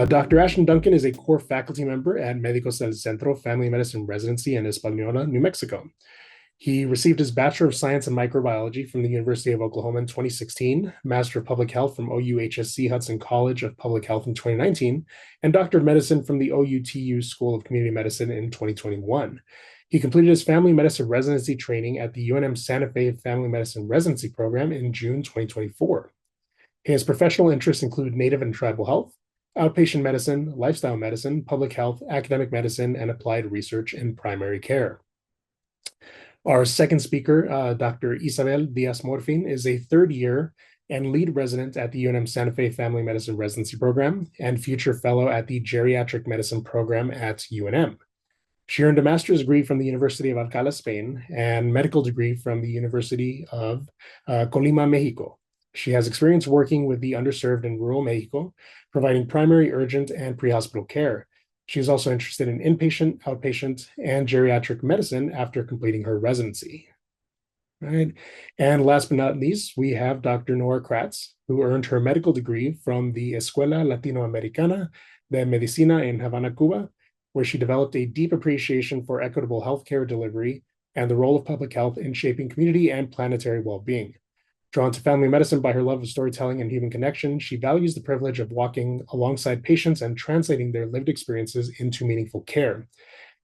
Dr. Ashten Duncan is a core faculty member at Médicos del Centro Family Medicine Residency in Española, New Mexico. He received his Bachelor of Science in Microbiology from the University of Oklahoma in 2016, Master of Public Health from OUHSC Hudson College of Public Health in 2019, and Doctor of Medicine from the OUTU School of Community Medicine in 2021. He completed his family medicine residency training at the UNM Santa Fe Family Medicine Residency Program in June 2024. His professional interests include native and tribal health, outpatient medicine, lifestyle medicine, public health, academic medicine, and applied research in primary care. Our second speaker, Dr. Isabel Diaz Morfin, is a third year and lead resident at the UNM Santa Fe Family Medicine Residency Program and future fellow at the Geriatric Medicine Program at UNM. She earned a master's degree from the University of Alcalá, Spain, and medical degree from the University of Colima, Mexico. She has experience working with the underserved in rural Mexico, providing primary, urgent, and pre-hospital care. She is also interested in inpatient, outpatient, and geriatric medicine after completing her residency. All right. And last but not least, we have Dr. Nora Kratz, who earned her medical degree from the Escuela Latinoamericana de Medicina in Havana, Cuba, where she developed a deep appreciation for equitable healthcare delivery and the role of public health in shaping community and planetary well-being. Drawn to family medicine by her love of storytelling and human connection, she values the privilege of walking alongside patients and translating their lived experiences into meaningful care.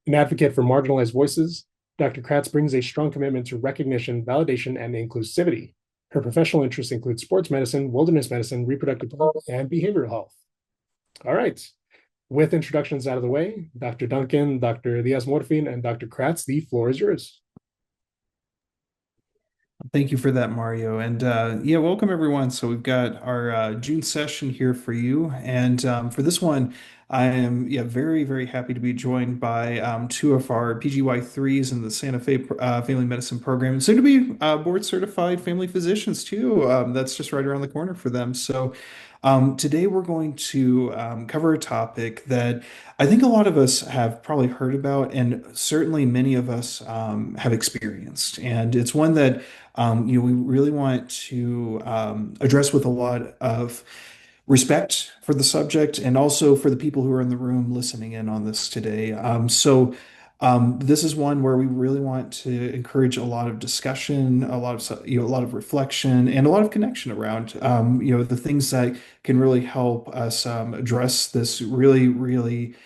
An advocate for marginalized voices, Dr. Kratz brings a strong commitment to recognition, validation, and inclusivity. Her professional interests include sports medicine, wilderness medicine, reproductive health, and behavioral health. All right. With introductions out of the way, Dr. Duncan, Dr. Diaz Morfin, and Dr. Kratz, the floor is yours. Thank you for that, Mario. And yeah, welcome everyone. So we've got our June session here for you. And for this one, I am very, very happy to be joined by two of our PGY3s in the Santa Fe Family Medicine Program, soon to be board certified family physicians too. That's just right around the corner for them. So today we're going to cover a topic that I think a lot of us have probably heard about, and certainly many of us have experienced. And it's one that we really want to address with a lot of respect for the subject and also for the people who are in the room listening in on this today. This is one where we really want to encourage a lot of discussion, a lot of reflection, and a lot of connection around the things that can really help us address this really, really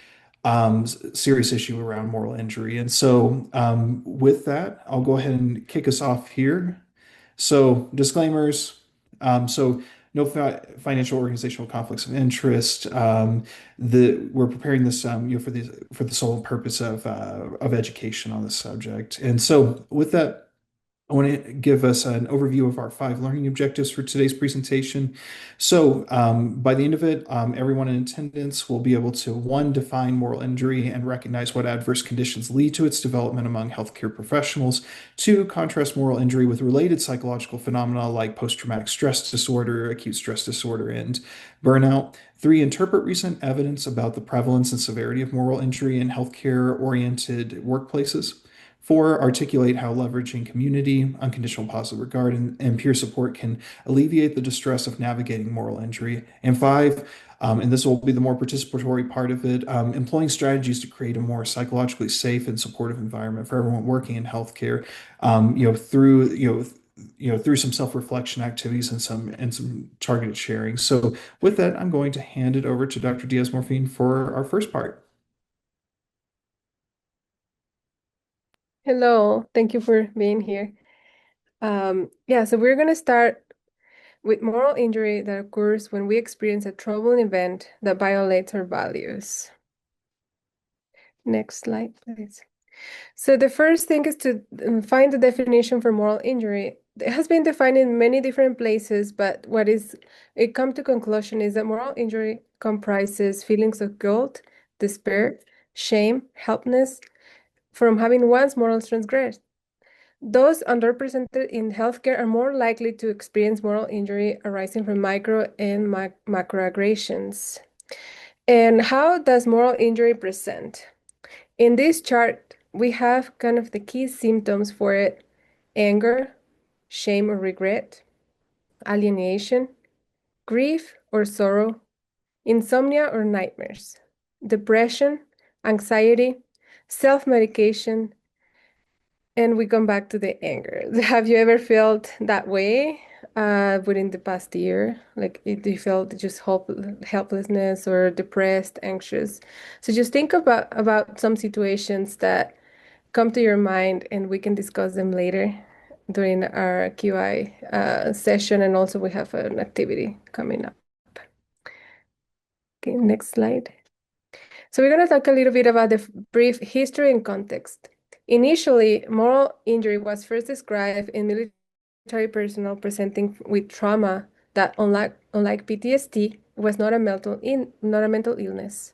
serious issue around moral injury. And so, with that, I'll go ahead and kick us off here. So, disclaimers. So, no financial organizational conflicts of interest. We're preparing this, for the sole purpose of education on this subject. And so, with that, I want to give us an overview of our 5 learning objectives for today's presentation. So, by the end of it, everyone in attendance will be able to, one, define moral injury and recognize what adverse conditions lead to its development among healthcare professionals. Two, contrast moral injury with related psychological phenomena like post-traumatic stress disorder, acute stress disorder, and burnout. Three, interpret recent evidence about the prevalence and severity of moral injury in healthcare-oriented workplaces. Four, articulate how leveraging community, unconditional positive regard, and peer support can alleviate the distress of navigating moral injury. And five, and this will be the more participatory part of it, employing strategies to create a more psychologically safe and supportive environment for everyone working in healthcare, through some self-reflection activities and some targeted sharing. So with that, I'm going to hand it over to Dr. Diaz Morfin for our first part. Hello, thank you for being here. So we're going to start with moral injury that occurs when we experience a troubling event that violates our values. Next slide, please. So the first thing is to find the definition for moral injury. It has been defined in many different places, but it come to conclusion is that moral injury comprises feelings of guilt, despair, shame, helplessness, from having one's morals transgressed. Those underrepresented in healthcare are more likely to experience moral injury arising from micro and macroaggressions. And how does moral injury present? In this chart, we have kind of the key symptoms for it: anger, shame or regret, alienation, grief or sorrow, insomnia or nightmares, depression, anxiety, self-medication, and we come back to the anger. Have you ever felt that way within the past year? Like, do you felt just helplessness or depressed, anxious? So just think about some situations that come to your mind, and we can discuss them later during our QI session, and also we have an activity coming up. Okay, next slide. So we're going to talk a little bit about the brief history and context. Initially, moral injury was first described in military personnel presenting with trauma that, unlike PTSD, was not a mental illness.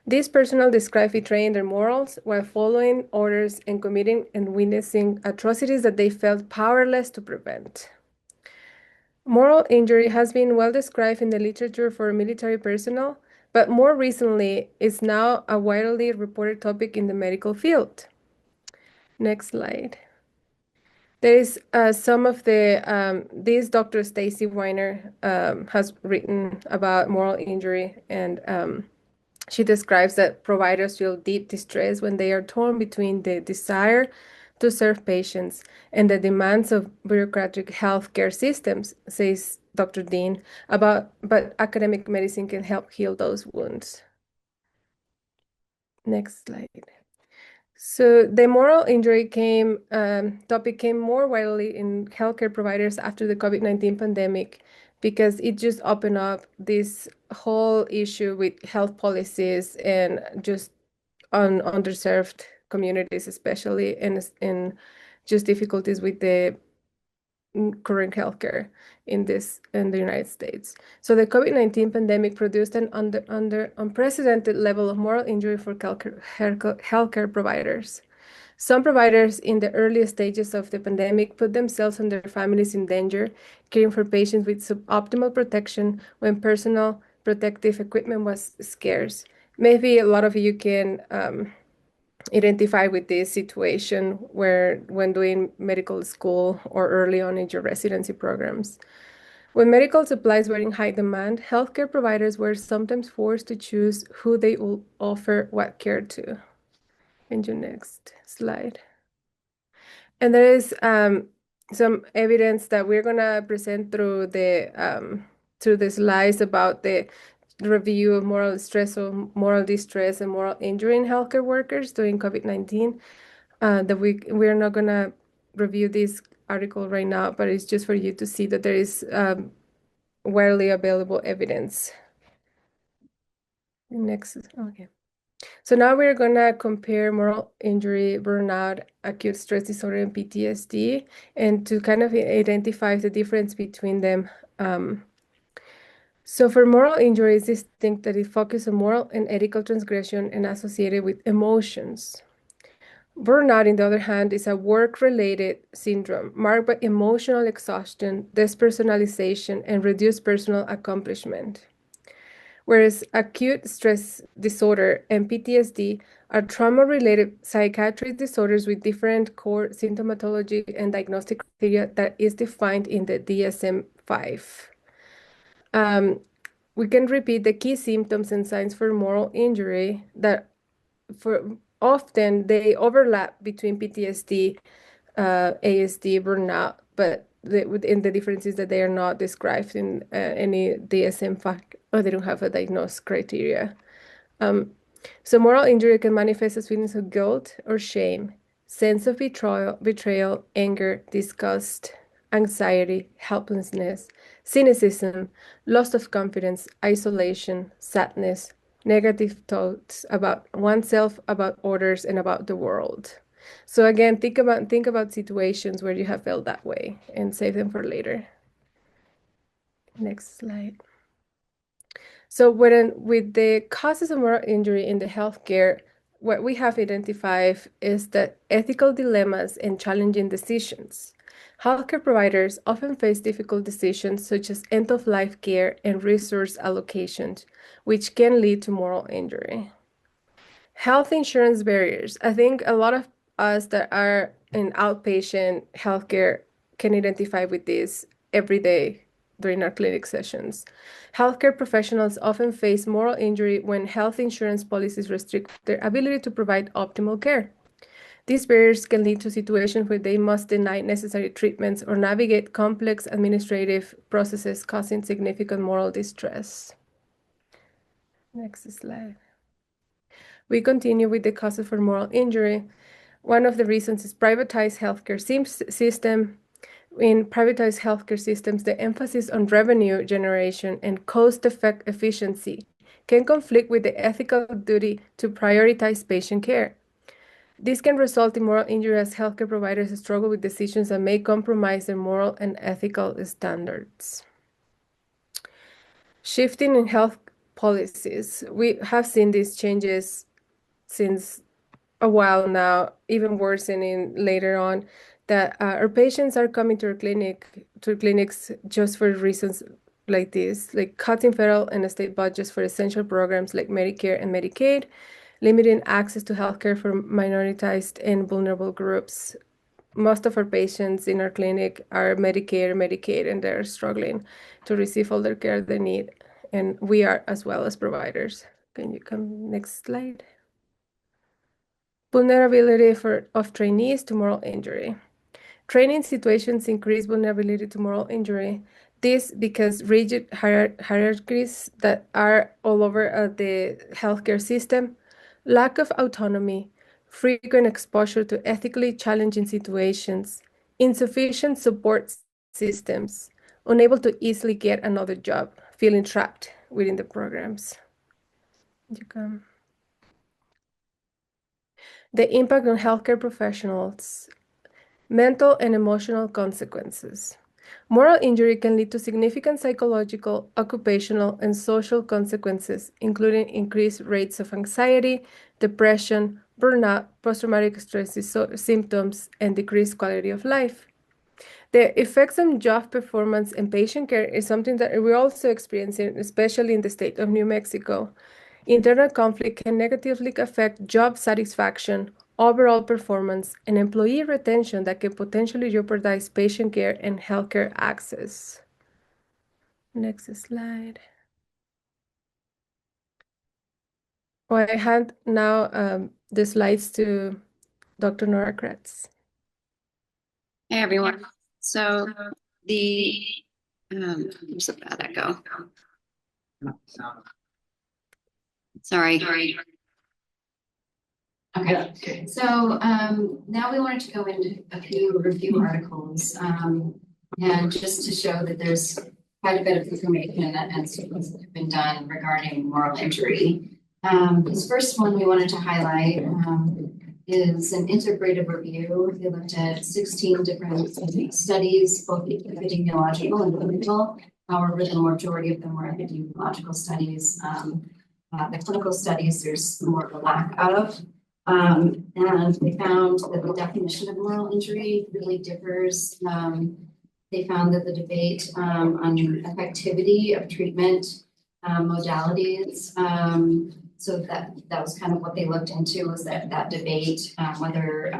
These personnel described betraying their morals while following orders and committing and witnessing atrocities that they felt powerless to prevent. Moral injury has been well described in the literature for military personnel, but more recently is now a widely reported topic in the medical field. Next slide. There is some of the, this Dr. Stacy Weiner has written about moral injury, and she describes that providers feel deep distress when they are torn between the desire to serve patients and the demands of bureaucratic healthcare systems, says Dr. Dean, but academic medicine can help heal those wounds. Next slide. So the moral injury topic came more widely in healthcare providers after the COVID-19 pandemic, because it just opened up this whole issue with health policies and just on underserved communities, especially, and just difficulties with the current healthcare in the United States. So the COVID-19 pandemic produced an under unprecedented level of moral injury for healthcare providers. Some providers in the earliest stages of the pandemic put themselves and their families in danger, caring for patients with suboptimal protection when personal protective equipment was scarce. Maybe a lot of you can identify with this situation when doing medical school or early on in your residency programs. When medical supplies were in high demand, healthcare providers were sometimes forced to choose who they will offer what care to. And your next slide. And there is some evidence that we're gonna present through the slides about the review of moral stress or moral distress and moral injury in healthcare workers during COVID-19. That we're not gonna review this article right now, but it's just for you to see that there is widely available evidence. Next, okay. So now we're gonna compare moral injury, burnout, acute stress disorder, and PTSD, and to kind of identify the difference between them. So for moral injury, it's distinct that it focuses on moral and ethical transgression and associated with emotions. Burnout, on the other hand, is a work-related syndrome marked by emotional exhaustion, despersonalization, and reduced personal accomplishment. Whereas acute stress disorder and PTSD are trauma-related psychiatric disorders with different core symptomatology and diagnostic criteria that is defined in the DSM-5. We can repeat the key symptoms and signs for moral injury that often they overlap between PTSD, ASD, burnout, but the difference is that they are not described in any DSM-5, or they don't have a diagnosed criteria. So moral injury can manifest as feelings of guilt or shame, sense of betrayal, anger, disgust, anxiety, helplessness, cynicism, loss of confidence, isolation, sadness, negative thoughts about oneself, about others, and about the world. So again, think about situations where you have felt that way and save them for later. Next slide. So with the causes of moral injury in the healthcare, what we have identified is that ethical dilemmas and challenging decisions. Healthcare providers often face difficult decisions such as end-of-life care and resource allocations, which can lead to moral injury. Health insurance barriers. I think a lot of us that are in outpatient healthcare can identify with this every day during our clinic sessions. Healthcare professionals often face moral injury when health insurance policies restrict their ability to provide optimal care. These barriers can lead to situations where they must deny necessary treatments or navigate complex administrative processes, causing significant moral distress. Next slide. We continue with the causes for moral injury. One of the reasons is privatized healthcare system. In privatized healthcare systems, the emphasis on revenue generation and cost-effect efficiency can conflict with the ethical duty to prioritize patient care. This can result in moral injury as healthcare providers struggle with decisions that may compromise their moral and ethical standards. Shifting in health policies. We have seen these changes since a while now, even worsening later on, that our patients are coming to clinics just for reasons like this, like cutting federal and state budgets for essential programs like Medicare and Medicaid, limiting access to healthcare for minoritized and vulnerable groups. Most of our patients in our clinic are Medicare, Medicaid, and they're struggling to receive all the care they need. And we are as well as providers. Can you come next slide? Vulnerability of trainees to moral injury. Training situations increase vulnerability to moral injury. This because rigid hierarchies that are all over the healthcare system, lack of autonomy, frequent exposure to ethically challenging situations, insufficient support systems, unable to easily get another job, feeling trapped within the programs. You can. The impact on healthcare professionals, mental and emotional consequences. Moral injury can lead to significant psychological, occupational, and social consequences, including increased rates of anxiety, depression, burnout, post-traumatic stress symptoms, and decreased quality of life. The effects on job performance and patient care is something that we're also experiencing, especially in the state of New Mexico. Internal conflict can negatively affect job satisfaction, overall performance, and employee retention that can potentially jeopardize patient care and healthcare access. Next slide. Well, I hand now the slides to Dr. Nora Kratz. Hey, everyone. So where's the bad echo? Sorry. Okay, so now we wanted to go into a few review articles and just to show that there's quite a bit of information and studies that have been done regarding moral injury. This first one we wanted to highlight is an integrated review. They looked at 16 different studies, both epidemiological and clinical. However, the majority of them were epidemiological studies. The clinical studies, there's more of a lack of. And they found that the definition of moral injury really differs. They found that the debate on effectivity of treatment modalities, so that was kind of what they looked into, was that debate, whether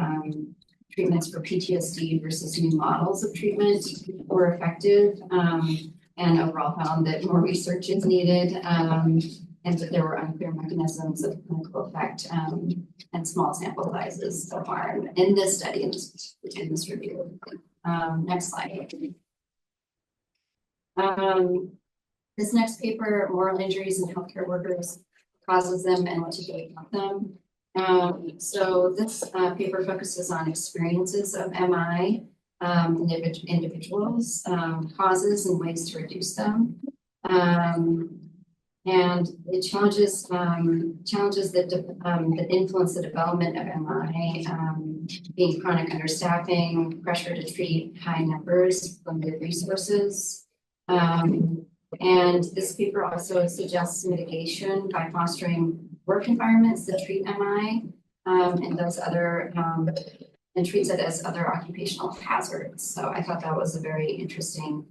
treatments for PTSD versus new models of treatment were effective, and overall found that more research is needed, and that there were unclear mechanisms of clinical effect and small sample sizes so far in this study, in this review. Next slide. This next paper, Moral Injuries in Healthcare Workers, Causes Them and What to Do About Them. So this paper focuses on experiences of MI in individuals, causes and ways to reduce them. And the challenges that influence the development of MI, being chronic understaffing, pressure to treat high numbers, limited resources. And this paper also suggests mitigation by fostering work environments that treat MI and those other and treats it as other occupational hazards. So I thought that was a very interesting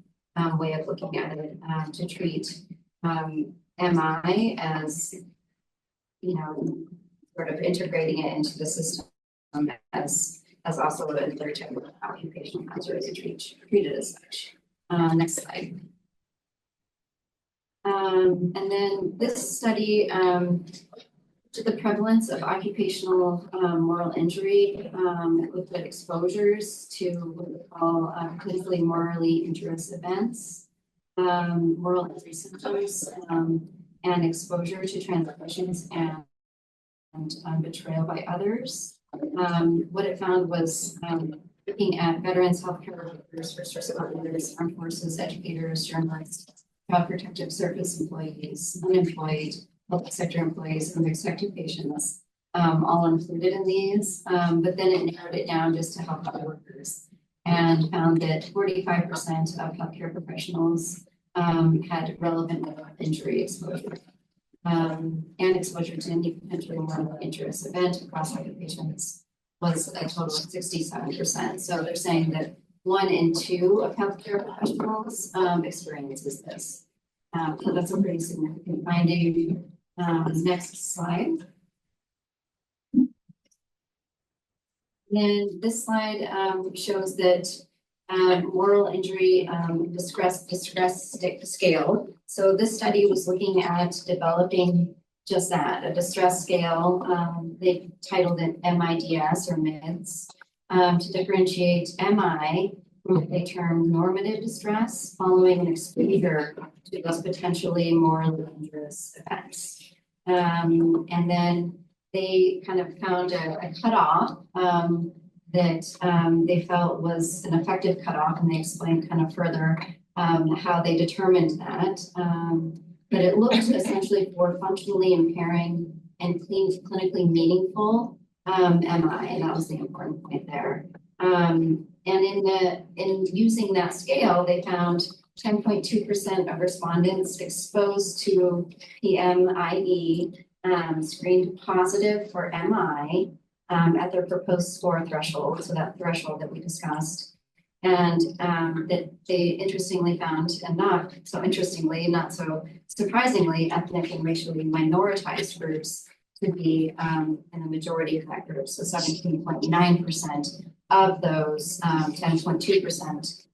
way of looking at it, to treat MI as, you know, sort of integrating it into the system as also another type of occupational hazard to treat it as such. Next slide. And then this study to the prevalence of occupational moral injury. It looked at exposures to what we call clinically morally injurious events, moral injury symptoms, and exposure to transgressions and betrayal by others. What it found was looking at veterans, healthcare workers, first responders, armed forces, educators, journalists, child protective service employees, unemployed, public sector employees, and executive patients, all included in these. But then it narrowed it down just to healthcare workers and found that 45% of healthcare professionals had relevant injury exposure. And exposure to any potentially more injurious event across occupations was a total of 67%. So they're saying that 1 in 2 of healthcare professionals experiences this. So that's a pretty significant finding. Next slide. Then this slide shows that moral injury distress scale. So this study was looking at developing just that, a distress scale. They titled it MIDS or MIDS to differentiate MI from what they term normative distress following an exposure to those potentially morally injurious events. And then they kind of found a cutoff that they felt was an effective cutoff, and they explained kind of further how they determined that. But it looked essentially for functionally impairing and clinically meaningful MI, and that was the important point there. And in using that scale, they found 10.2% of respondents exposed to PMIE screened positive for MI at their proposed score threshold, so that threshold that we discussed. And that they interestingly found, and not so interestingly, not so surprisingly, ethnic and racially minoritized groups to be in the majority of that group. So 17.9% of those 10.2%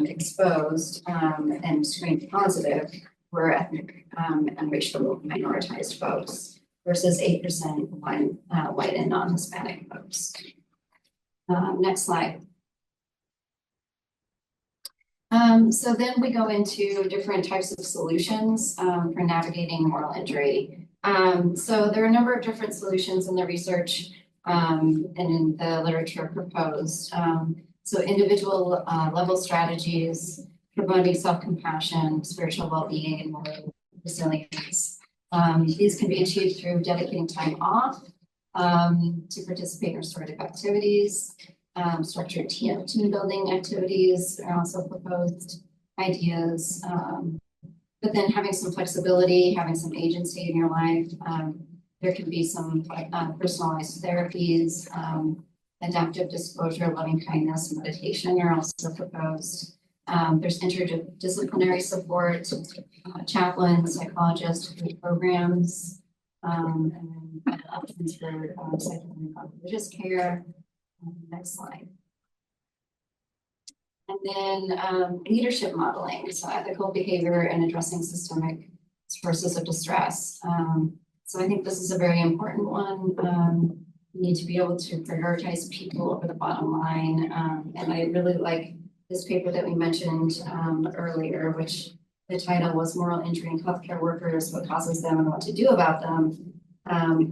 exposed and screened positive were ethnic and racial minoritized folks versus 8% white and non-Hispanic folks. Next slide. So then we go into different types of solutions for navigating moral injury. So there are a number of different solutions in the research and in the literature proposed. So individual level strategies, promoting self-compassion, spiritual well-being, and moral resilience. These can be achieved through dedicating time off to participate in restorative activities. Structured team building activities are also proposed ideas. But then having some flexibility, having some agency in your life. There can be some personalized therapies, adaptive disclosure, loving kindness, meditation are also proposed. There's interdisciplinary support, chaplains, psychologists, programs, and then options for psychological and religious care. Next slide. And then leadership modeling, so ethical behavior and addressing systemic sources of distress. So I think this is a very important one. You need to be able to prioritize people over the bottom line. And I really like this paper that we mentioned earlier, which the title was Moral Injury in Healthcare Workers, What Causes Them and What to Do About Them.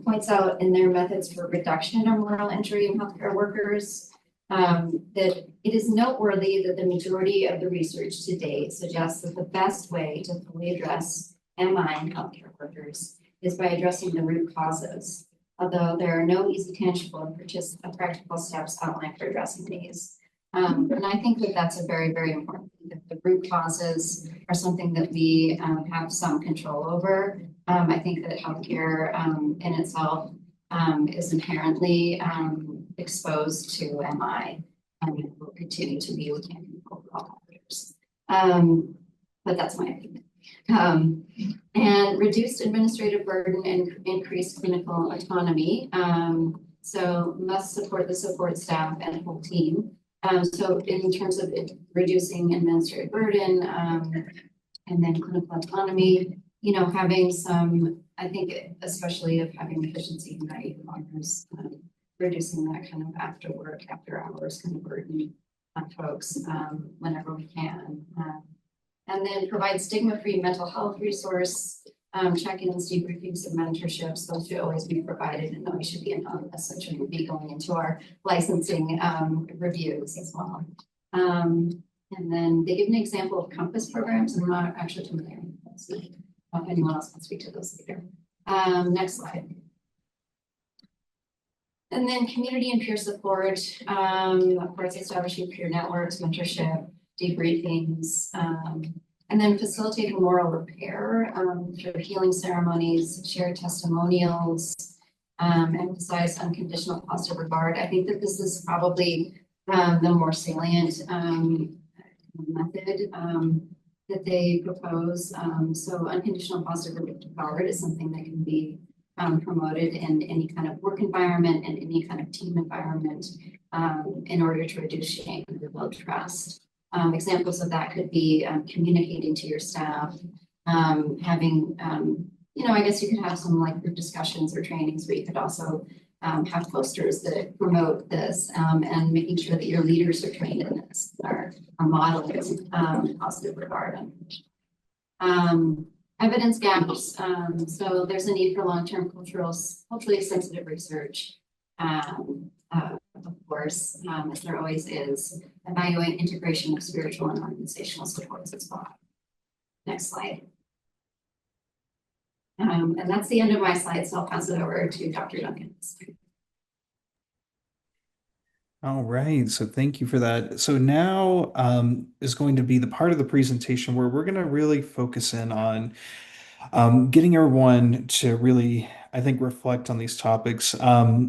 Points out in their methods for reduction of moral injury in healthcare workers that it is noteworthy that the majority of the research to date suggests that the best way to fully address MI in healthcare workers is by addressing the root causes, although there are no easy, tangible, and practical steps outlined for addressing these. And I think that that's a very, very important thing, that the root causes are something that we have some control over. I think that healthcare in itself is inherently exposed to MI and will continue to be within control for all others. But that's my opinion. And reduced administrative burden and increased clinical autonomy. So must support the support staff and whole team. So in terms of reducing administrative burden And then clinical autonomy, having some, I think, especially of having efficiency in that e-commerce, reducing that kind of after work, after hours kind of burden on folks whenever we can. And then provide stigma-free mental health resource, check-ins, debriefings, and mentorships. Those should always be provided, and those should be anonymous, so it shouldn't be going into our licensing reviews as well. And then they give an example of Compass programs. I'm not actually familiar with those. If anyone else can speak to those later. Next slide. And then community and peer support. Of course, establishing peer networks, mentorship, debriefings, and then facilitating moral repair through healing ceremonies, shared testimonials, emphasize unconditional positive regard. I think that this is probably the more salient method that they propose. So unconditional positive regard is something that can be promoted in any kind of work environment and any kind of team environment in order to reduce shame and build trust. Examples of that could be communicating to your staff, having, I guess you could have some like group discussions or trainings where you could also have posters that promote this and making sure that your leaders are trained in this, are modeling positive regard. Evidence gaps. So there's a need for long-term culturally sensitive research. Of course, as there always is, evaluate integration of spiritual and organizational supports as well. Next slide. And that's the end of my slide, so I'll pass it over to Dr. Duncan. All right, so thank you for that. So now is going to be the part of the presentation where we're going to really focus in on getting everyone to really, I think, reflect on these topics.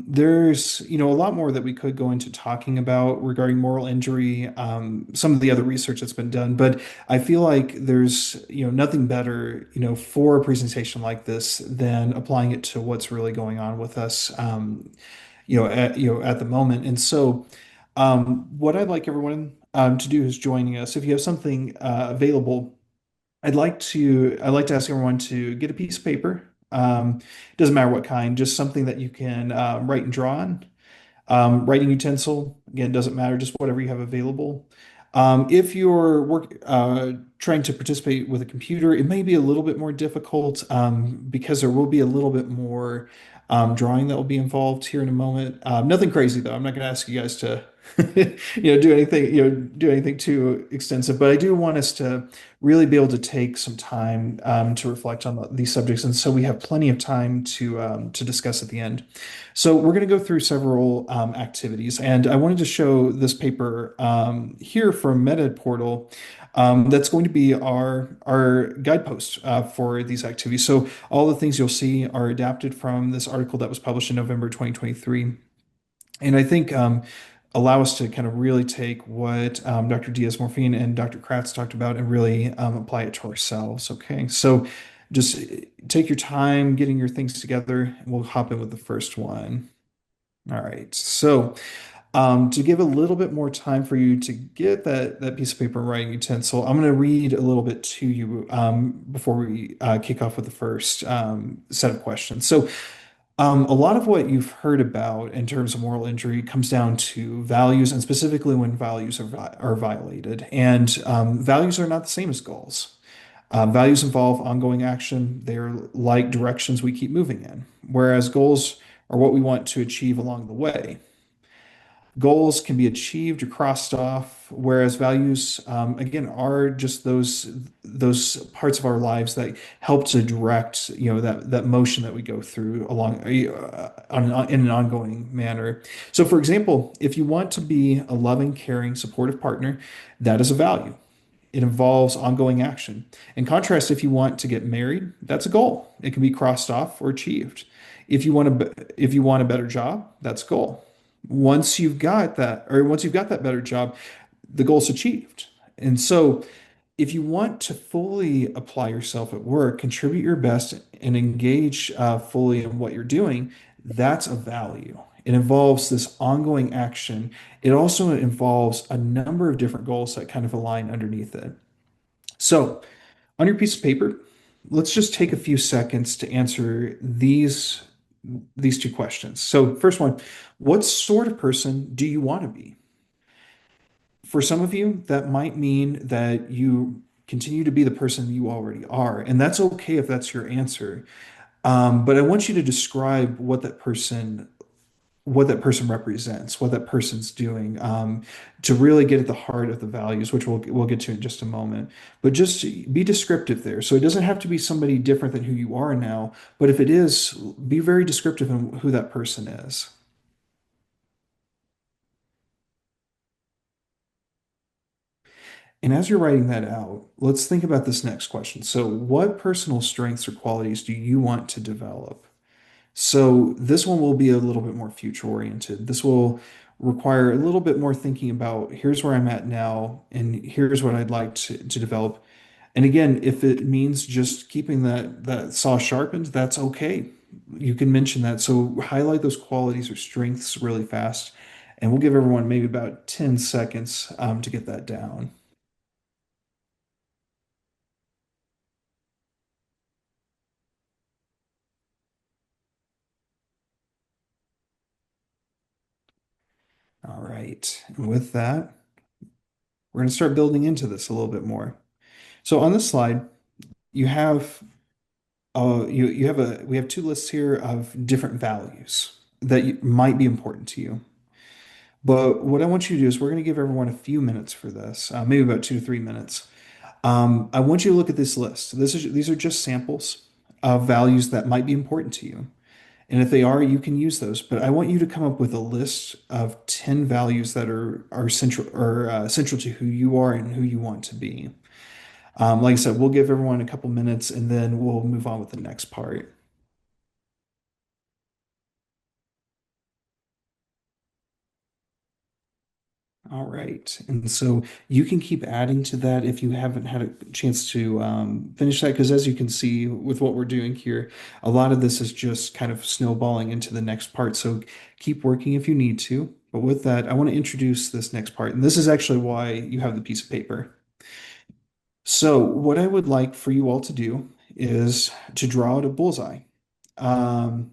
There's, a lot more that we could go into talking about regarding moral injury, some of the other research that's been done, but I feel like there's, nothing better, for a presentation like this than applying it to what's really going on with us, at the moment. And so, what I'd like everyone to do is joining us. If you have something available, I'd like to ask everyone to get a piece of paper. It doesn't matter what kind, just something that you can write and draw on. Writing utensil, again, doesn't matter, just whatever you have available. If you're trying to participate with a computer, it may be a little bit more difficult because there will be a little bit more drawing that will be involved here in a moment. Nothing crazy though. I'm not going to ask you guys to do anything too extensive, but I do want us to really be able to take some time to reflect on these subjects, and so we have plenty of time to discuss at the end. So we're going to go through several activities, and I wanted to show this paper here from MedEd Portal. That's going to be our guidepost for these activities. So all the things you'll see are adapted from this article that was published in November 2023. And I think allow us to kind of really take what Dr. Diaz Morfin and Dr. Kratz talked about and really apply it to ourselves. Okay, so just take your time getting your things together, and we'll hop in with the first one. All right, so to give a little bit more time for you to get that piece of paper and writing utensil, I'm going to read a little bit to you before we kick off with the first set of questions. So a lot of what you've heard about in terms of moral injury comes down to values, and specifically when values are violated. And values are not the same as goals. Values involve ongoing action. They're like directions we keep moving in, whereas goals are what we want to achieve along the way. Goals can be achieved or crossed off, whereas values, again, are just those parts of our lives that help to direct, that motion that we go through along in an ongoing manner. So, for example, if you want to be a loving, caring, supportive partner, that is a value. It involves ongoing action. In contrast, if you want to get married, that's a goal. It can be crossed off or achieved. If you want a better job, that's a goal. Once you've got that better job, the goal's achieved. And so if you want to fully apply yourself at work, contribute your best, and engage fully in what you're doing, that's a value. It involves this ongoing action. It also involves a number of different goals that kind of align underneath it. So On your piece of paper, let's just take a few seconds to answer these two questions. So, first one, what sort of person do you want to be? For some of you, that might mean that you continue to be the person you already are, and that's okay if that's your answer. But I want you to describe what that person represents, what that person's doing, to really get at the heart of the values, which we'll get to in just a moment. But just be descriptive there. So it doesn't have to be somebody different than who you are now, but if it is, be very descriptive in who that person is. And as you're writing that out, let's think about this next question. So, what personal strengths or qualities do you want to develop? So this one will be a little bit more future oriented. This will require a little bit more thinking about here's where I'm at now and here's what I'd like to develop. And again, if it means just keeping that saw sharpened, that's okay. You can mention that. So highlight those qualities or strengths really fast. And we'll give everyone maybe about 10 seconds to get that down. All right. And with that, we're going to start building into this a little bit more. So on this slide, you have we have two lists here of different values that might be important to you. But what I want you to do is we're going to give everyone a few minutes for this, maybe about 2 to 3 minutes. I want you to look at this list. These are just samples of values that might be important to you. And if they are, you can use those. But I want you to come up with a list of 10 values that are central to who you are and who you want to be. Like I said, we'll give everyone a couple minutes and then we'll move on with the next part. All right. And so you can keep adding to that if you haven't had a chance to finish that, because as you can see with what we're doing here, a lot of this is just kind of snowballing into the next part. So keep working if you need to. But with that, I want to introduce this next part. And this is actually why you have the piece of paper. So what I would like for you all to do is to draw out a bullseye. Um,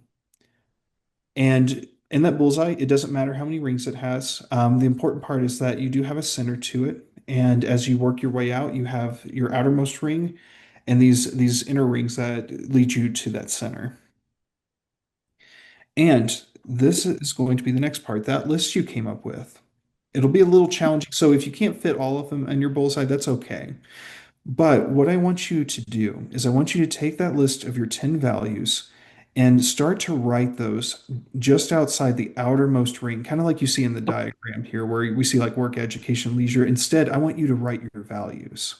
And in that bullseye, it doesn't matter how many rings it has. The important part is that you do have a center to it. And as you work your way out, you have your outermost ring and these inner rings that lead you to that center. And this is going to be the next part, that list you came up with. It'll be a little challenging. So if you can't fit all of them in your bullseye, that's okay. But what I want you to do is I want you to take that list of your 10 values and start to write those just outside the outermost ring, kind of like you see in the diagram here, where we see like work, education, leisure. Instead, I want you to write your values.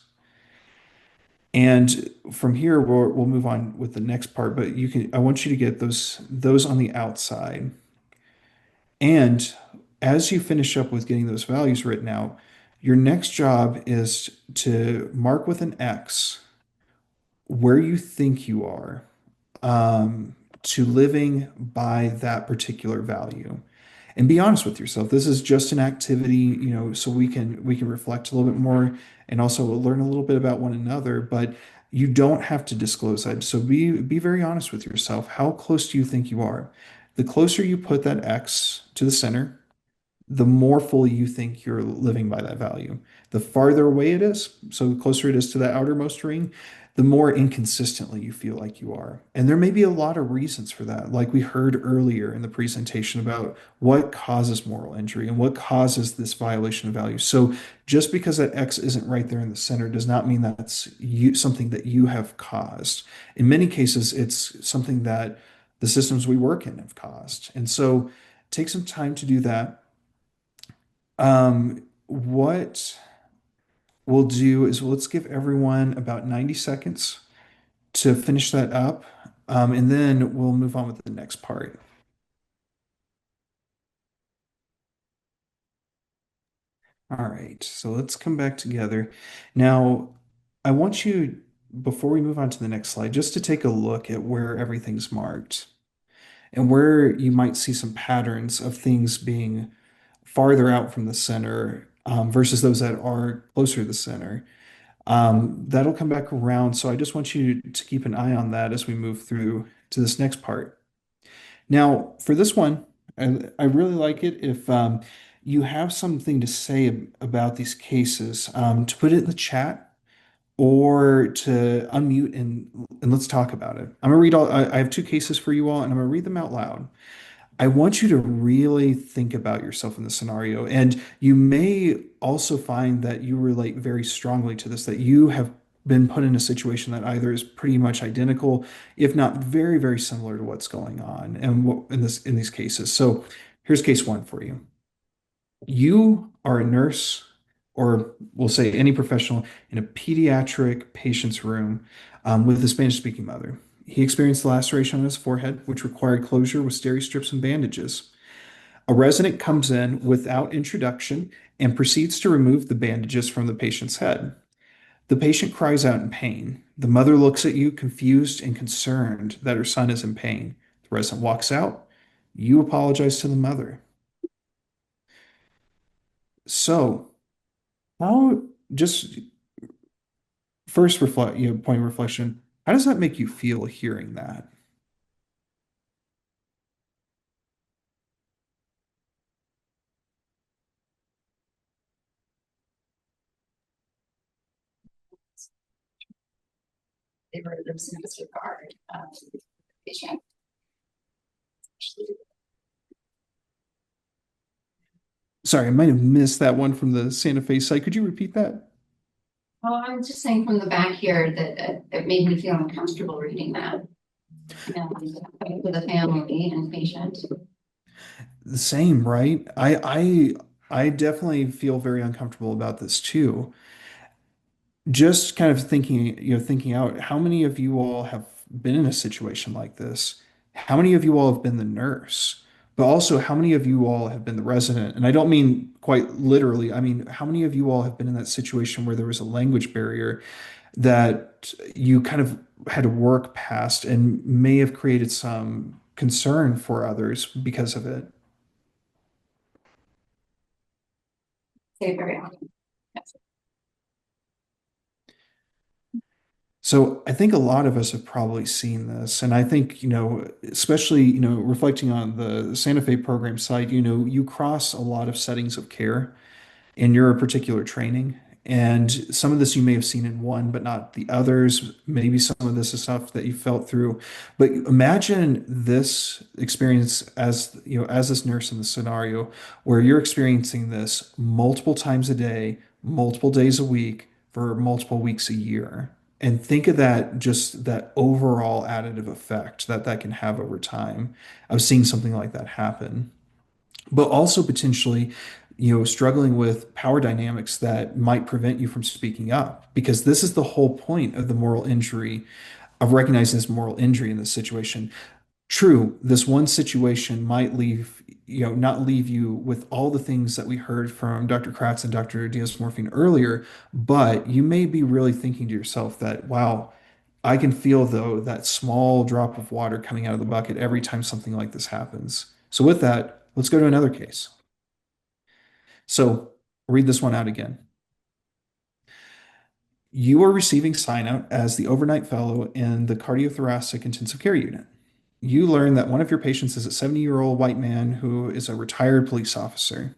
And from here, we'll move on with the next part, but I want you to get those on the outside. And as you finish up with getting those values written out, your next job is to mark with an X where you think you are to living by that particular value. And be honest with yourself. This is just an activity, so we can reflect a little bit more and also learn a little bit about one another, but you don't have to disclose that. So be very honest with yourself. How close do you think you are? The closer you put that X to the center, the more fully you think you're living by that value. The farther away it is, so the closer it is to that outermost ring, the more inconsistently you feel like you are. And there may be a lot of reasons for that, like we heard earlier in the presentation about what causes moral injury and what causes this violation of value. So just because that X isn't right there in the center does not mean that's something that you have caused. In many cases, it's something that the systems we work in have caused. And so take some time to do that. What we'll do is let's give everyone about 90 seconds to finish that up, and then we'll move on with the next part. All right, so let's come back together. Now, I want you, before we move on to the next slide, just to take a look at where everything's marked and where you might see some patterns of things being farther out from the center versus those that are closer to the center. That'll come back around. So I just want you to keep an eye on that as we move through to this next part. Now, for this one, I really like it if you have something to say about these cases, to put it in the chat or to unmute and let's talk about it. I'm gonna read I have two cases for you all, and I'm gonna read them out loud. I want you to really think about yourself in the scenario. And you may also find that you relate very strongly to this, that you have been put in a situation that either is pretty much identical, if not very, very similar to what's going on and what in these cases. So here's case one for you. You are a nurse, or we'll say any professional in a pediatric patient's room with a Spanish-speaking mother. He experienced a laceration on his forehead, which required closure with steri strips and bandages. A resident comes in without introduction and proceeds to remove the bandages from the patient's head. The patient cries out in pain. The mother looks at you, confused and concerned that her son is in pain. The resident walks out. You apologize to the mother. So, how just first reflect, point of reflection, how does that make you feel hearing that? They were in disregard patient. Sorry, I might have missed that one from the Santa Fe site. Could you repeat that? Oh, I was just saying from the back here that it made me feel uncomfortable reading that. And for the family and patient. The same, right? I definitely feel very uncomfortable about this too. Just kind of thinking, thinking out, how many of you all have been in a situation like this? How many of you all have been the nurse? But also, how many of you all have been the resident? And I don't mean quite literally. I mean, how many of you all have been in that situation where there was a language barrier that you kind of had to work past and may have created some concern for others because of it? Say very often. Yes. So I think a lot of us have probably seen this. And I think, especially, reflecting on the Santa Fe program side, you cross a lot of settings of care in your particular training. And some of this you may have seen in one, but not the others. Maybe some of this is stuff that you felt through. But imagine this experience as this nurse in the scenario where you're experiencing this multiple times a day, multiple days a week for multiple weeks a year. And think of that, just that overall additive effect that can have over time of seeing something like that happen, but also potentially, struggling with power dynamics that might prevent you from speaking up, because this is the whole point of the moral injury, of recognizing this moral injury in this situation. True, this one situation might not leave you with all the things that we heard from Dr. Kratz and Dr. Diaz Morfin earlier, but you may be really thinking to yourself that, wow, I can feel though that small drop of water coming out of the bucket every time something like this happens. So with that, let's go to another case. So read this one out again. You are receiving sign out as the overnight fellow in the cardiothoracic intensive care unit. You learn that one of your patients is a 70-year-old white man who is a retired police officer.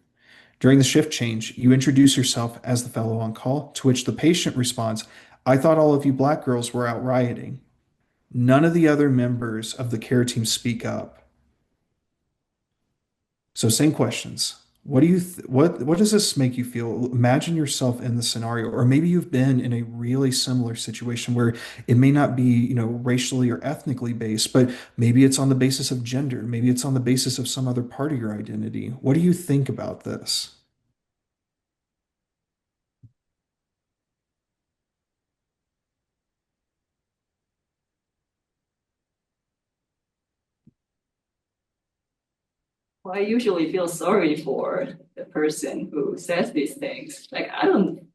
During the shift change, you introduce yourself as the fellow on call, to which the patient responds, "I thought all of you black girls were out rioting." None of the other members of the care team speak up. So same questions. What do you what does this make you feel? Imagine yourself in the scenario, or maybe you've been in a really similar situation where it may not be, racially or ethnically based, but maybe it's on the basis of gender, maybe it's on the basis of some other part of your identity. What do you think about this? Well, I usually feel sorry for the person who says these things. Like, I don't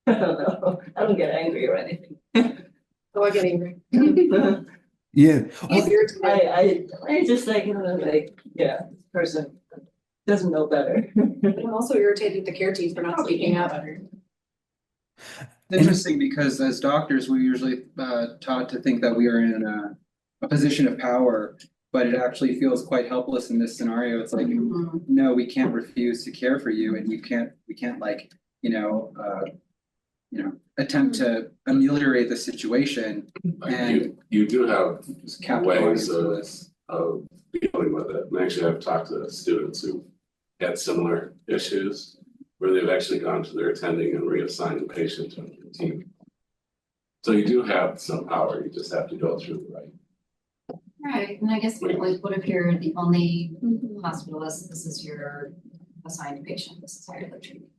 know. I don't get angry or anything. Oh, I get angry. Yeah. I just yeah, this person doesn't know better. I'm also irritated at the care team for not speaking up. Interesting because as doctors, we're usually taught to think that we are in a position of power, but it actually feels quite helpless in this scenario. It's like, no, we can't refuse to care for you, and we can't like, attempt to ameliorate the situation. Like And you do have capitalize ways on this. of dealing with it. And actually, I've talked to students who had similar issues where they've actually gone to their attending and reassigned the patient to a team. So you do have some power. You just have to go through the right. Right, and I guess like, what if you're the only hospitalist, this is your assigned patient, this is how you're treating.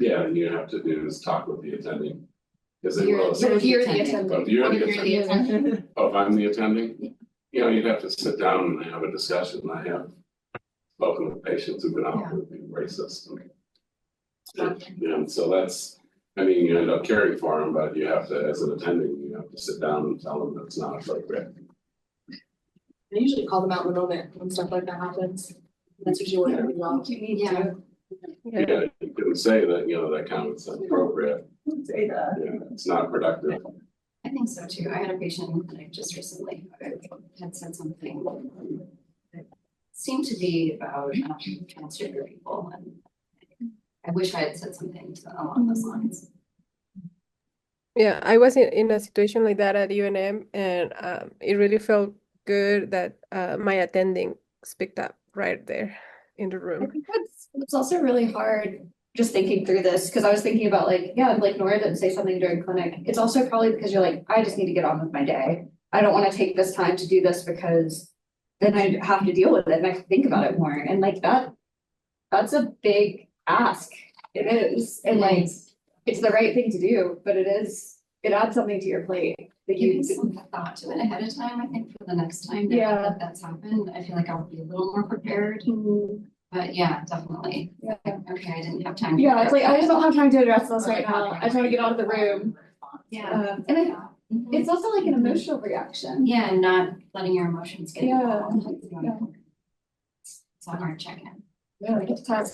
Yeah, and you have to do is talk with the attending. Because they You're- will. you're- If you're the attending. attending. If you're What the if you're the attending? Oh, if I'm the attending, you'd have to sit down and have a discussion. I have spoken with patients who've been out with being racist. And so that's, you end up caring for them, but you have to, as an attending, you have to sit down and tell them that's not appropriate. I usually call them out in the moment when stuff like that happens. That's usually what we want. Yeah. Yeah, you can say that, that comment's inappropriate. Say that. Yeah, it's not productive. I think so too. I had a patient that I just recently had said something that seemed to be about transgender people, and I wish I had said something along those lines. Yeah, I was in a situation like that at UNM, and it really felt good that my attending speaked up right there in the I room. think it's also really hard just thinking through this, because I was thinking about like Nora didn't say something during clinic. It's also probably because you're like, I just need to get on with my day. I don't want to take this time to do this because then I have to deal with it and I think about it more. And like that's a big ask. It is. And like it's the right thing to do, but it adds something to your plate that Giving some thought to it ahead of time, I think for the next time that that's happened, I feel like I'll be a little more prepared. But yeah, definitely. Yeah. Okay, I didn't have time. Yeah, it's like I just don't have time to address this right now. I just want to get out of the room. Yeah. And it's also like an emotional reaction. Yeah, and not letting your emotions get Yeah. involved. Yeah. It's on our check-in. Yeah, like it's time.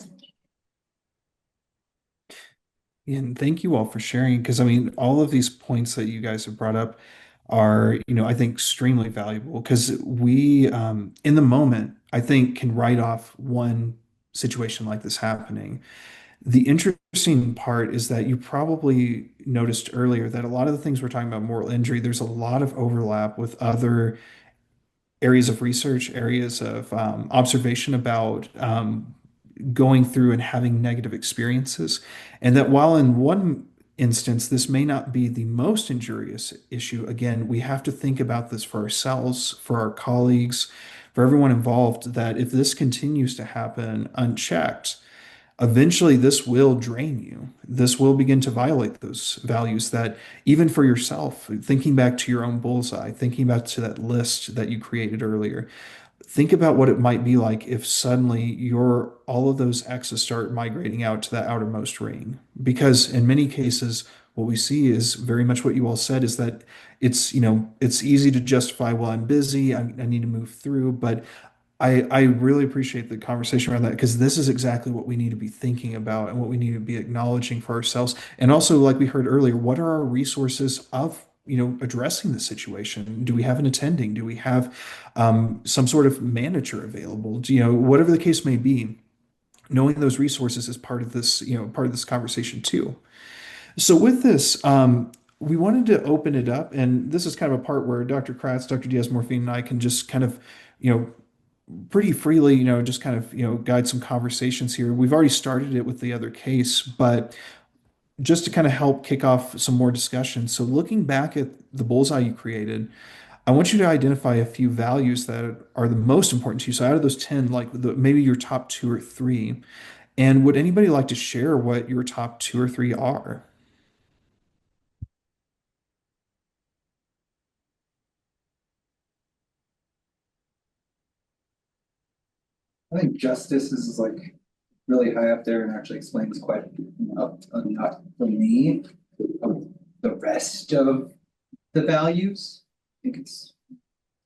And thank you all for sharing, because all of these points that you guys have brought up are, I think extremely valuable, because we, in the moment, I think can write off one situation like this happening. The interesting part is that you probably noticed earlier that a lot of the things we're talking about moral injury, there's a lot of overlap with other areas of research, areas of observation about going through and having negative experiences. And that while in one instance, this may not be the most injurious issue, again, we have to think about this for ourselves, for our colleagues, for everyone involved, that if this continues to happen unchecked, eventually this will drain you. This will begin to violate those values that even for yourself, thinking back to your own bullseye, thinking back to that list that you created earlier, think about what it might be like if suddenly all of those X's start migrating out to that outermost ring. Because in many cases, what we see is very much what you all said, is that it's easy to justify, well, I'm busy, I need to move through, but I really appreciate the conversation around that, because this is exactly what we need to be thinking about and what we need to be acknowledging for ourselves. And also, like we heard earlier, what are our resources of addressing the situation? Do we have an attending? Do we have some sort of manager available? Whatever the case may be, knowing those resources is part of this, part of this conversation too. So with this, we wanted to open it up, and this is kind of a part where Dr. Kratz, Dr. Diaz Morfin, and I can just kind of, pretty freely, just kind of, guide some conversations here. We've already started it with the other case, but just to kind of help kick off some more discussion. So looking back at the bullseye you created, I want you to identify a few values that are the most important to you. So out of those 10, like maybe your top 2 or 3, and would anybody like to share what your top 2 or 3 are? I think justice is like really high up there and actually explains quite enough for me of the rest of the values. I think it's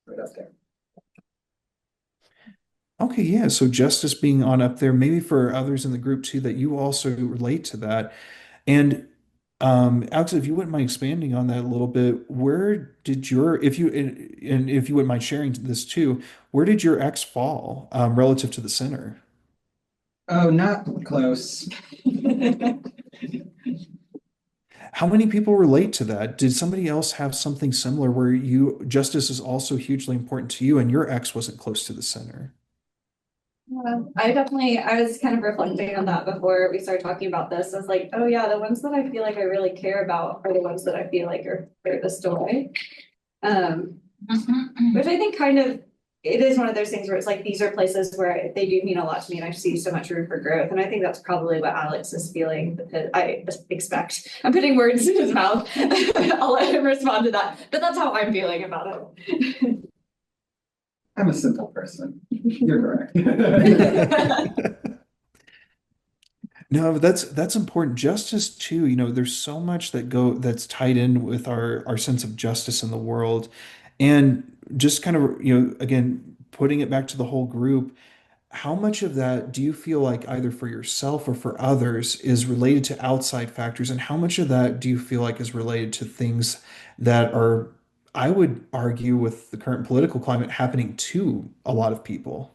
right up there. Okay, yeah. So justice being on up there, maybe for others in the group too, that you also relate to that. And Alex, if you wouldn't mind expanding on that a little bit, where did your, if you, and if you wouldn't mind sharing this too, where did your X fall relative to the center? Oh, not close. How many people relate to that? Did somebody else have something similar where you, justice is also hugely important to you and your X wasn't close to the center? I was kind of reflecting on that before we started talking about this. I was like, oh yeah, the ones that I feel like I really care about are the ones that I feel like are furthest away. Which I think kind of, it is one of those things where it's like, these are places where they do mean a lot to me and I see so much room for growth. And I think that's probably what Alex is feeling, because I expect, I'm putting words in his mouth. I'll let him respond to that, but that's how I'm feeling about it. I'm a simple person. You're correct. No, that's important. Justice too, there's so much that's tied in with our sense of justice in the world. And just kind of, again, putting it back to the whole group, how much of that do you feel like either for yourself or for others is related to outside factors? And how much of that do you feel like is related to things that are, I would argue, with the current political climate happening to a lot of people?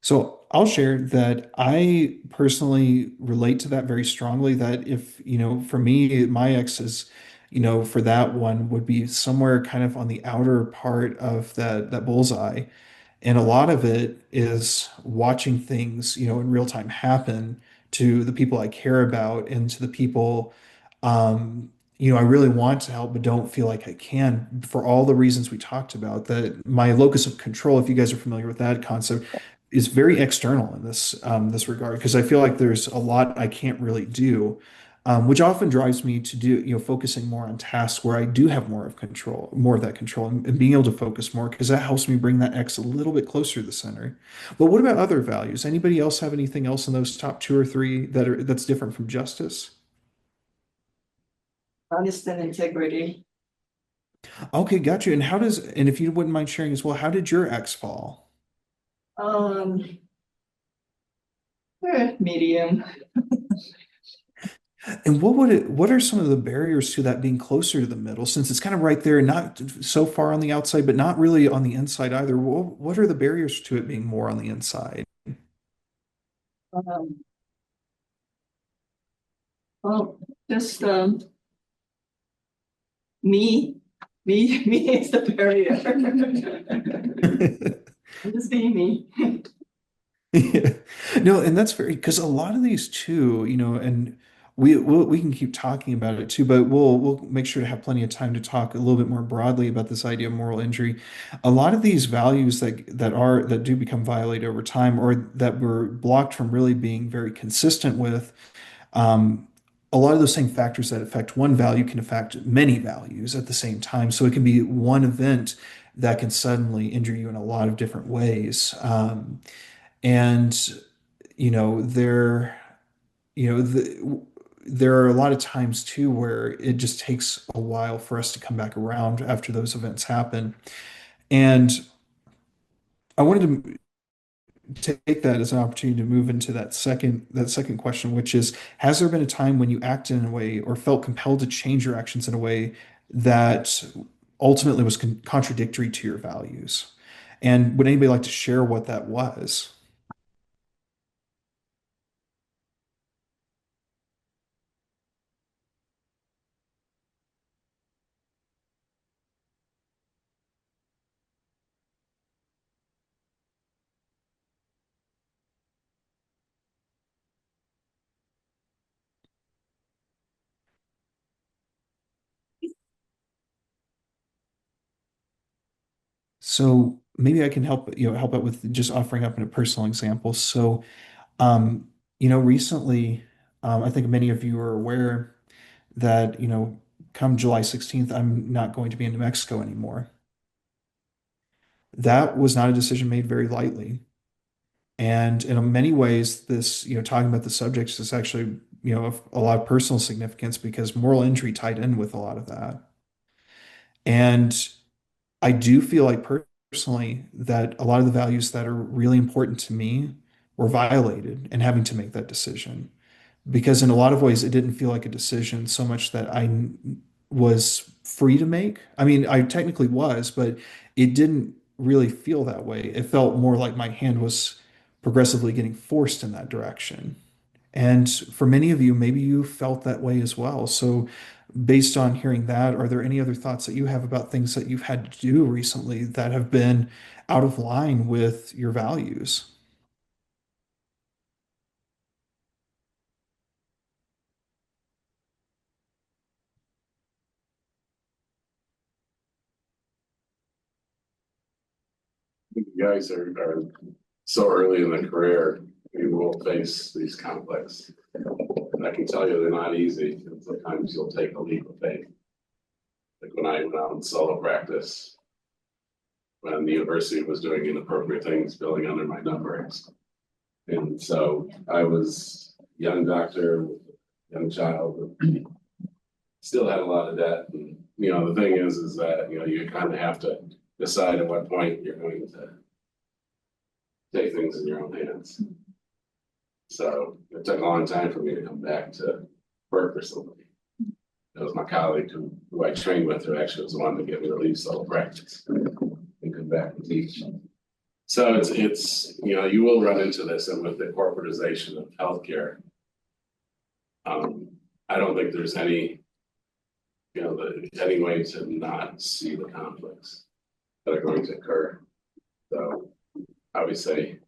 So I'll share that I personally relate to that very strongly. That if, for me, my ex is, for that one would be somewhere kind of on the outer part of that bullseye. And a lot of it is watching things, in real time happen to the people I care about and to the people, I really want to help, but don't feel like I can for all the reasons we talked about. That my locus of control, if you guys are familiar with that concept, is very external in this regard, because I feel like there's a lot I can't really do, which often drives me to do, focusing more on tasks where I do have more of that control, and being able to focus more, because that helps me bring that X a little bit closer to the center. But what about other values? Anybody else have anything else in those top two or three that's different from justice? Honesty and integrity. Okay, got you. And if you wouldn't mind sharing as well, how did your X fall? Um, Medium. And what are some of the barriers to that being closer to the middle, since it's kind of right there, not so far on the outside, but not really on the inside either? What are the barriers to it being more on the inside? Um, well, just me, me is the barrier. I'm just being me. Yeah. No, and that's very, because a lot of these too, and we can keep talking about it too, but we'll make sure to have plenty of time to talk a little bit more broadly about this idea of moral injury. A lot of these values that do become violated over time, or that were blocked from really being very consistent with, um, a lot of those same factors that affect one value can affect many values at the same time. So it can be one event that can suddenly injure you in a lot of different ways. And you know there you know there are a lot of times too where it just takes a while for us to come back around after those events happen. And I wanted to take that as an opportunity to move into that second question, which is, has there been a time when you acted in a way or felt compelled to change your actions in a way that ultimately was contradictory to your values? And would anybody like to share what that was? So maybe I can help out with just offering up in a personal example. So, recently, I think many of you are aware that, come July 16th, I'm not going to be in New Mexico anymore. That was not a decision made very lightly. And in many ways, this, talking about the subjects is actually, a lot of personal significance, because moral injury tied in with a lot of that. And I do feel like personally that a lot of the values that are really important to me were violated and having to make that decision. Because in a lot of ways, it didn't feel like a decision so much that was free to make. I mean, I technically was, but it didn't really feel that way. It felt more like my hand was progressively getting forced in that direction. And for many of you, maybe you felt that way as well. So, based on hearing that, are there any other thoughts that you have about things that you've had to do recently that have been out of line with your values? You guys are so early in the career, you will face these conflicts. And I can tell you they're not easy. And sometimes you'll take a leap of faith. Like when I went out in solo practice, when the university was doing inappropriate things, billing under my numbers. And so I was a young doctor, young child, still had a lot of debt. And, you know, the thing is that, you know, you kind of have to decide at what point you're going to take things in your own hands. So it took a long time for me to come back to work for somebody. It was my colleague who I trained with who actually was the one to get me to leave solo practice and come back and teach. So it's you know, you will run into this, and with the corporatization of healthcare, I don't think there's any, you know, any way to not see the conflicts that are going to occur. So I would say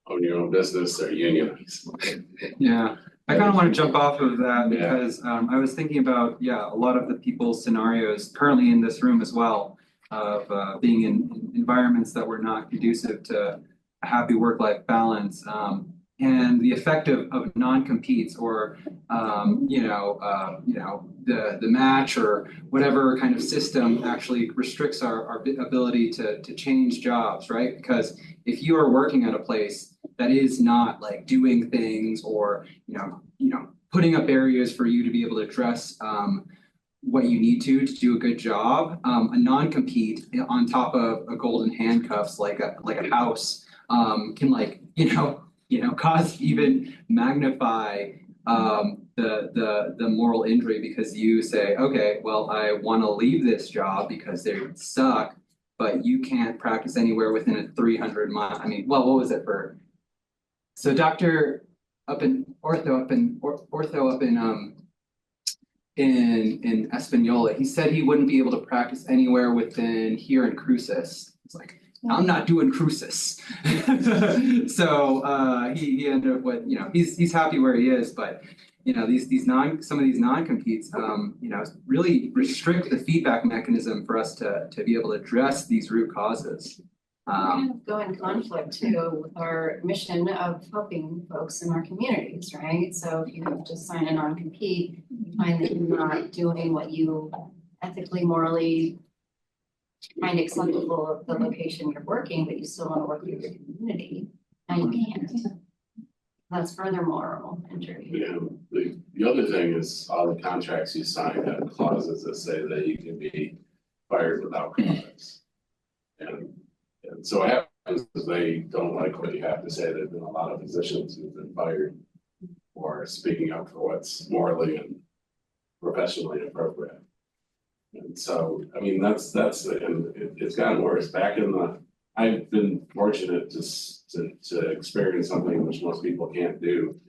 own your own business or unionize. Yeah, I kind of want to jump off of that Yeah. because I was thinking about, yeah, a lot of the people's scenarios currently in this room as well of being in environments that were not conducive to a happy work-life balance. And the effect of non-competes or the match or whatever kind of system actually restricts our ability to change jobs, right? Because if you are working at a place that is not like doing things or putting up barriers for you to be able to address what you need to do a good job, a non-compete on top of a golden handcuffs like a house can cause even magnify the moral injury because you say, okay, well, I want to leave this job because they suck, but you can't practice anywhere within a 300-mile. I mean, well, what was it for? So Dr. up in Espanola, he said he wouldn't be able to practice anywhere within here in Cruces. It's like, I'm not doing Cruces. So he ended up with, he's happy where he is, but some of these non-competes, really restrict the feedback mechanism for us to be able to address these root causes. Kind of go in conflict too with our mission of helping folks in our communities, right? So if you have to sign a non-compete, you find that you're not doing what you ethically, morally find acceptable of the location you're working, but you still want to work with your community, and you can't. That's further moral injury. Yeah, the other thing is all the contracts you sign have clauses that say that you can be fired without cause. And so what happens is they don't like what you have to say. There's been a lot of physicians who've been fired for speaking up for what's morally and professionally appropriate. And so, I mean, that's and it's gotten worse. I've been fortunate to experience something which most people can't do.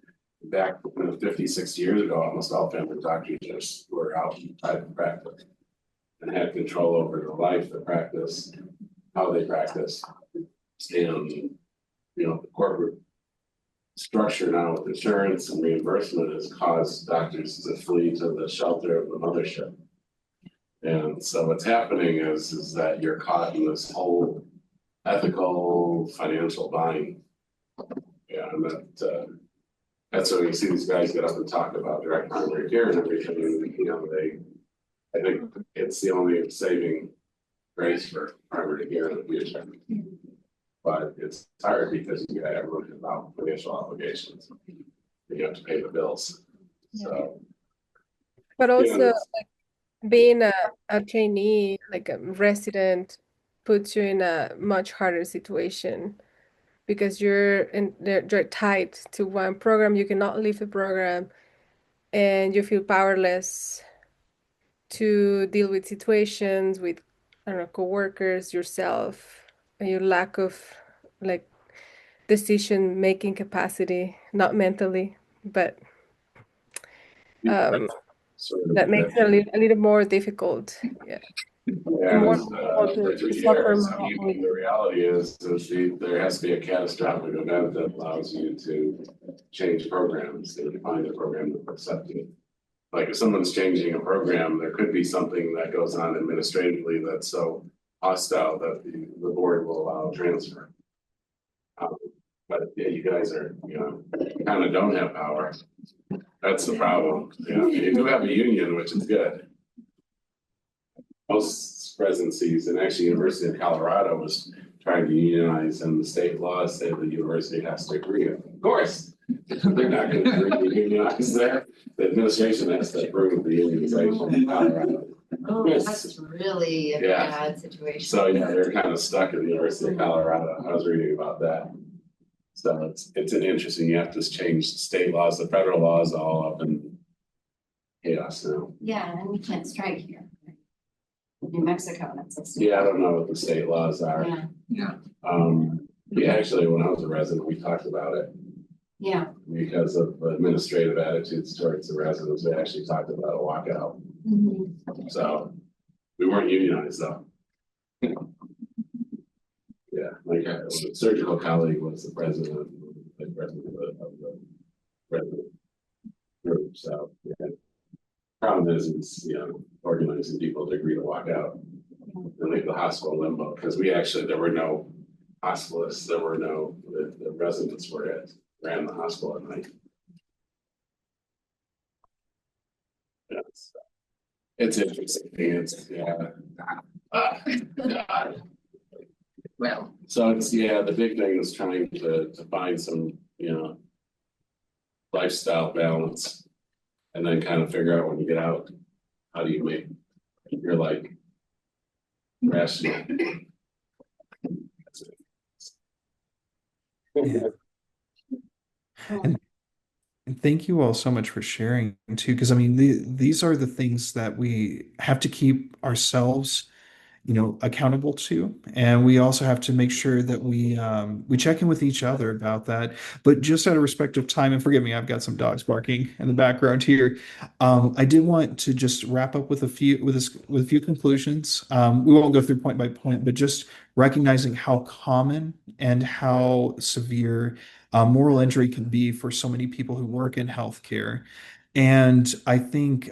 Back 50, 60 years ago, almost all family doctors just were out in private practice and had control over their life, their practice, how they practice. And, the corporate structure now with insurance and reimbursement has caused doctors to flee to the shelter of the mothership. And so what's happening is that you're caught in this whole ethical financial bind. Yeah, and that's when you see these guys get up and talk about direct primary care and everything. I think it's the only saving grace for primary care in the future. But it's hard because you got everyone about financial obligations. You have to pay the bills. So but also being a trainee, like a resident, puts you in a much harder situation because you're tied to one program. You cannot leave the program, and you feel powerless to deal with situations with, I don't know, coworkers, yourself, and your lack of like decision making capacity, not mentally, but Sort that of makes it a little more difficult. Yeah. Yeah, More and, people for to 3 suffer years, I more mean, the reality is there has to be a catastrophic event that allows you to change programs and find a program that's accepted. Like if someone's changing a program, there could be something that goes on administratively that's so hostile that the board will allow transfer. But yeah, you guys are, kind of don't have power. That's the problem. Yeah, you do have a union, which is good. Most residencies, and actually University of Colorado was trying to unionize, and the state laws say the university has to agree. Of course, they're not going to agree to unionize there. The administration has to approve the unionization in Colorado. Oh, that's really a bad situation. So yeah, they're kind of stuck at the University of Colorado. I was reading about that. So it's an interesting. You have to change state laws. The federal laws are all up in chaos now. Yeah, and we can't strike here. New Mexico, that's Yeah, I don't know what the state laws are. Yeah. Yeah, actually, when I was a resident, we talked about it. Yeah. Because of administrative attitudes towards the residents, we actually talked about a walkout. Mm-hmm. So we weren't unionized though. Yeah, like a surgical colleague was the president of the resident group. So yeah. Problem is, organizing people to agree to walk out and leave the hospital limbo, because there were no hospitalists, the residents ran the hospital at night. Yeah, it's interesting. God. Well, so the big thing is trying to find some, lifestyle balance. And then kind of figure out when you get out, how do you make your life rational? Yeah. And thank you all so much for sharing too, because I mean, these are the things that we have to keep ourselves accountable to, and we also have to make sure that we check in with each other about that. But just out of respect of time, and forgive me, I've got some dogs barking in the background here. I did want to just wrap up with a few conclusions. We won't go through point by point, but just recognizing how common and how severe moral injury can be for so many people who work in healthcare. And I think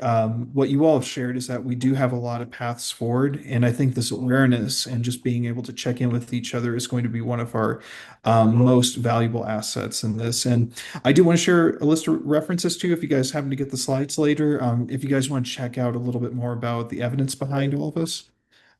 what you all have shared is that we do have a lot of paths forward. And I think this awareness and just being able to check in with each other is going to be one of our most valuable assets in this. And I do want to share a list of references too, if you guys happen to get the slides later, if you guys want to check out a little bit more about the evidence behind all of this.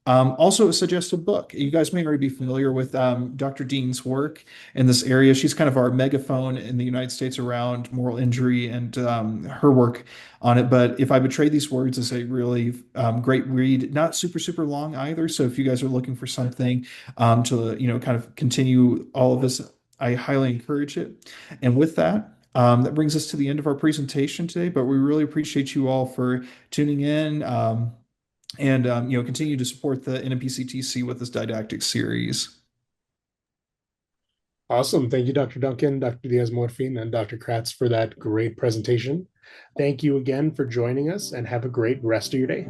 Also a suggested book. You guys may already be familiar with Dr. Dean's work in this area. She's kind of our megaphone in the United States around moral injury and her work on it. But If I Betray These Words is a really great read, not super, super long either. So if you guys are looking for something to, kind of continue all of this, I highly encourage it. And with that, that brings us to the end of our presentation today, but we really appreciate you all for tuning in. And continue to support the NMPCTC with this didactic series. Awesome. Thank you, Dr. Duncan, Dr. Diaz Morfin, and Dr. Kratz for that great presentation. Thank you again for joining us, and have a great rest of your day.